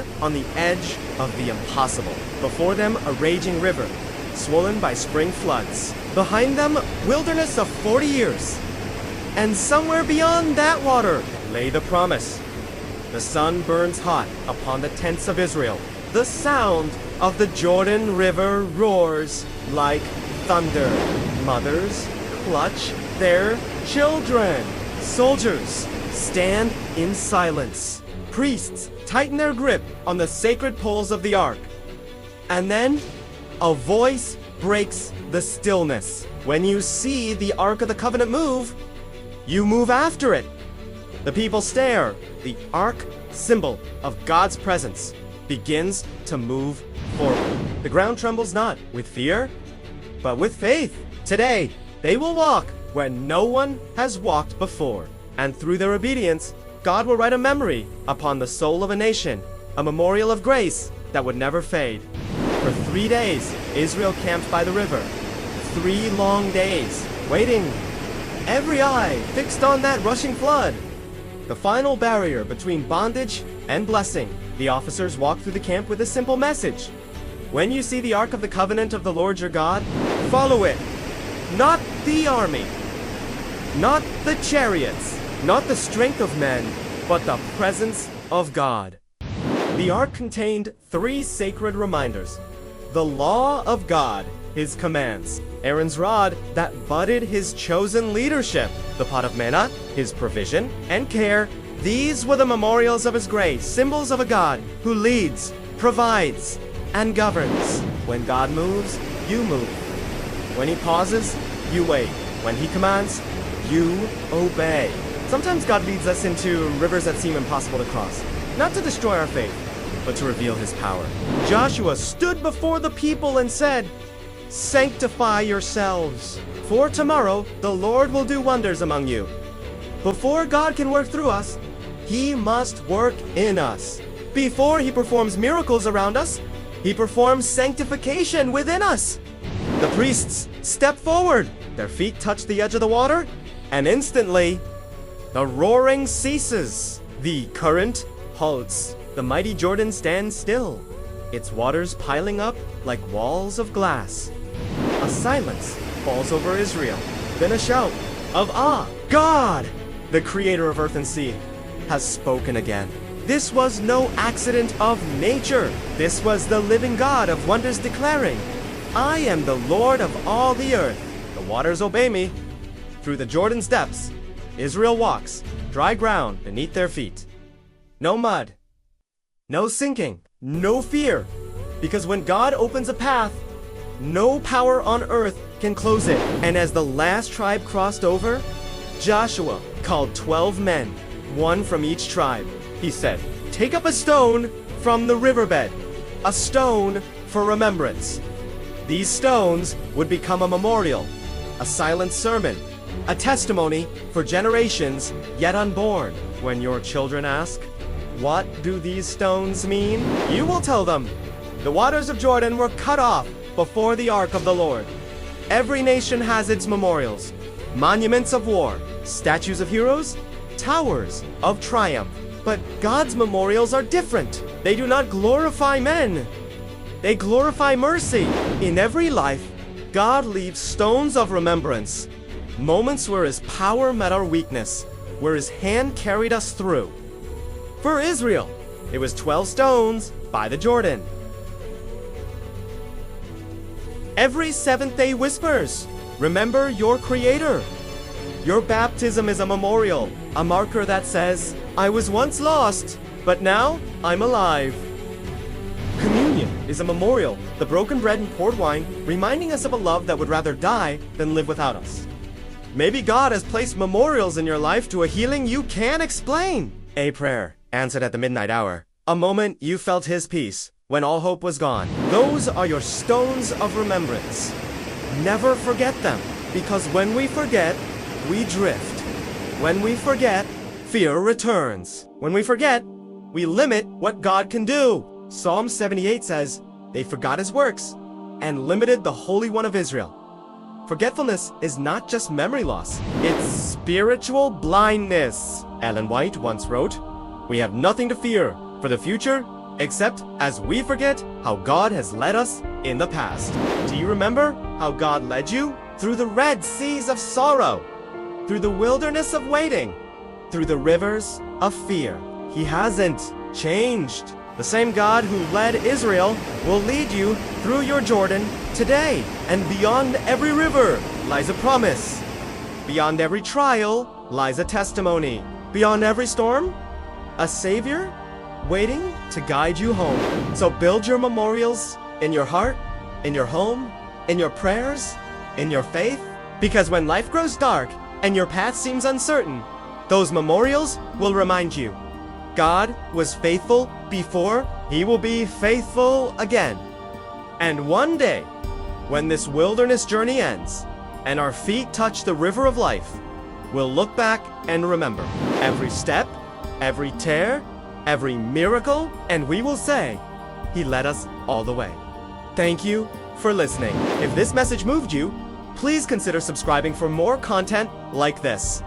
standing on the edge of the impossible. Before them, a raging river, swollen by spring floods. Behind them, wilderness of 40 years. And somewhere beyond that water lay the promise. The sun burns hot upon the tents of Israel. The sound of the Jordan River roars like thunder. Mothers clutch their children. Soldiers stand in silence. Priests tighten their grip on the sacred poles of the ark. And then, a voice breaks the stillness. When you see the Ark of the Covenant move, you move after it. The people stare. The ark, symbol of God's presence, begins to move forward. The ground trembles not with fear, but with faith. Today, they will walk where no one has walked before. And through their obedience, God will write a memory upon the soul of a nation, a memorial of grace that would never fade. For 3 days, Israel camped by the river. 3 long days, waiting, every eye fixed on that rushing flood. The final barrier between bondage and blessing. The officers walked through the camp with a simple message. When you see the Ark of the Covenant of the Lord your God, follow it. Not the army, not the chariots, not the strength of men, but the presence of God. The Ark contained 3 sacred reminders. The law of God, his commands. Aaron's rod that budded his chosen leadership. The pot of manna, his provision and care. These were the memorials of his grace, symbols of a God who leads, provides, and governs. When God moves, you move. When he pauses, you wait. When he commands, you obey. Sometimes God leads us into rivers that seem impossible to cross, not to destroy our faith, but to reveal his power. Joshua stood before the people and said, "Sanctify yourselves, for tomorrow the Lord will do wonders among you." Before God can work through us, he must work in us. Before he performs miracles around us, he performs sanctification within us. The priests step forward. Their feet touch the edge of the water, and instantly, the roaring ceases. The current halts. The mighty Jordan stands still, its waters piling up like walls of glass. A silence falls over Israel, then a shout of awe. God, the creator of earth and sea, has spoken again. This was no accident of nature. This was the living God of wonders declaring, "I am the Lord of all the earth. The waters obey me." Through the Jordan's depths, Israel walks, dry ground beneath their feet. No mud, no sinking, no fear, because when God opens a path, no power on earth can close it. And as the last tribe crossed over, Joshua called 12 men, 1 from each tribe. He said, "Take up a stone from the riverbed, a stone for remembrance." These stones would become a memorial, a silent sermon, a testimony for generations yet unborn. When your children ask, "What do these stones mean?" you will tell them, "The waters of Jordan were cut off before the ark of the Lord." Every nation has its memorials, monuments of war, statues of heroes, towers of triumph. But God's memorials are different. They do not glorify men. They glorify mercy. In every life, God leaves stones of remembrance, moments where his power met our weakness, where his hand carried us through. For Israel, it was 12 stones by the Jordan. Every seventh day whispers, "Remember your Creator." Your baptism is a memorial, a marker that says, "I was once lost, but now I'm alive." Communion is a memorial, the broken bread and poured wine, reminding us of a love that would rather die than live without us. Maybe God has placed memorials in your life to a healing you can't explain. A prayer answered at the midnight hour. A moment you felt his peace when all hope was gone. Those are your stones of remembrance. Never forget them, because when we forget, we drift. When we forget, fear returns. When we forget, we limit what God can do. Psalm 78 says, "They forgot his works and limited the Holy One of Israel." Forgetfulness is not just memory loss, it's spiritual blindness. Ellen White once wrote, "We have nothing to fear, for the future except as we forget how God has led us in the past. Do you remember how God led you? Through the red seas of sorrow, through the wilderness of waiting, through the rivers of fear. He hasn't changed. The same God who led Israel will lead you through your Jordan today. And beyond every river lies a promise. Beyond every trial lies a testimony. Beyond every storm, a Savior waiting to guide you home. So build your memorials in your heart, in your home, in your prayers, in your faith. Because when life grows dark and your path seems uncertain, those memorials will remind you God was faithful before, He will be faithful again. And one day, when this wilderness journey ends and our feet touch the river of life, we'll look back and remember every step, every tear, every miracle, and we will say, He led us all the way. Thank you for listening. If this message moved you, please consider subscribing for more content like this.